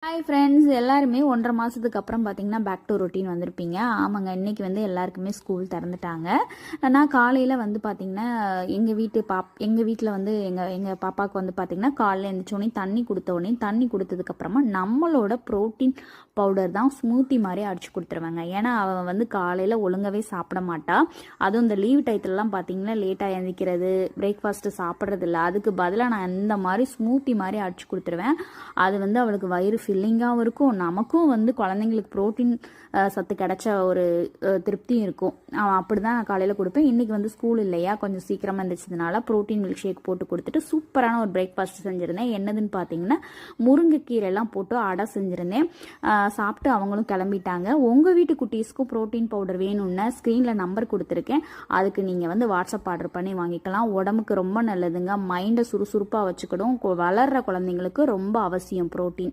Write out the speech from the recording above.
Hi friends, எல்லாருமே 1.5 மாதத்துக்கு அப்புறம் பார்த்தீங்கன்னா பேக் டு ரொட்டீன் வந்திருப்பீங்க. ஆமாங்க, இன்றைக்கி வந்து எல்லாருக்குமே ஸ்கூல் திறந்துட்டாங்க. நான் காலையில் வந்து பார்த்திங்கன்னா எங்கள் வீட்டில் வந்து எங்கள் பாப்பாவுக்கு வந்து பார்த்திங்கன்னா காலையில் எழுந்திரிச்சோடனே தண்ணி கொடுத்ததுக்கப்புறமா நம்மளோட ப்ரோட்டீன் பவுடர் தான் ஸ்மூத்தி மாதிரி அடித்து கொடுத்துருவாங்க. ஏன்னா அவள் வந்து காலையில் ஒழுங்காகவே சாப்பிட மாட்டா. அதுவும் இந்த லீவ் டயத்துலலாம் பார்த்திங்கன்னா லேட்டாக எழுந்திக்கிறது, பிரேக்ஃபாஸ்ட்டு சாப்பிட்றது இல்லை. அதுக்கு பதிலாக நான் இந்த மாதிரி ஸ்மூத்தி மாதிரி அடித்து கொடுத்துருவேன். அது வந்து அவளுக்கு வயிறு ஃபில்லிங்காகவும் இருக்கும், நமக்கும் வந்து குழந்தைங்களுக்கு ப்ரோட்டீன் சத்து கிடைச்ச ஒரு திருப்தியும் இருக்கும். அப்படி தான் நான் காலையில் கொடுப்பேன். இன்றைக்கி வந்து ஸ்கூல் இல்லையா, கொஞ்சம் சீக்கிரமாக இருந்துச்சதுனால ப்ரோட்டீன் மில்க் ஷேக் போட்டு கொடுத்துட்டு சூப்பரான ஒரு பிரேக்ஃபாஸ்ட் செஞ்சுருந்தேன். என்னதுன்னு பார்த்தீங்கன்னா முருங்கைக்கீரைலாம் போட்டு அடை செஞ்சுருந்தேன். சாப்பிட்டு அவங்களும் கிளம்பிட்டாங்க. உங்கள் வீட்டு குட்டீஸ்க்கும் ப்ரோட்டீன் பவுடர் வேணும்னா ஸ்க்ரீனில் நம்பர் கொடுத்துருக்கேன். அதுக்கு நீங்கள் வந்து வாட்ஸ்அப் ஆர்டர் பண்ணி வாங்கிக்கலாம். உடம்புக்கு ரொம்ப நல்லதுங்க. மைண்டை சுறுசுறுப்பாக வச்சுக்கிடும். வளர்கிற குழந்தைங்களுக்கு ரொம்ப அவசியம் ப்ரோட்டீன்.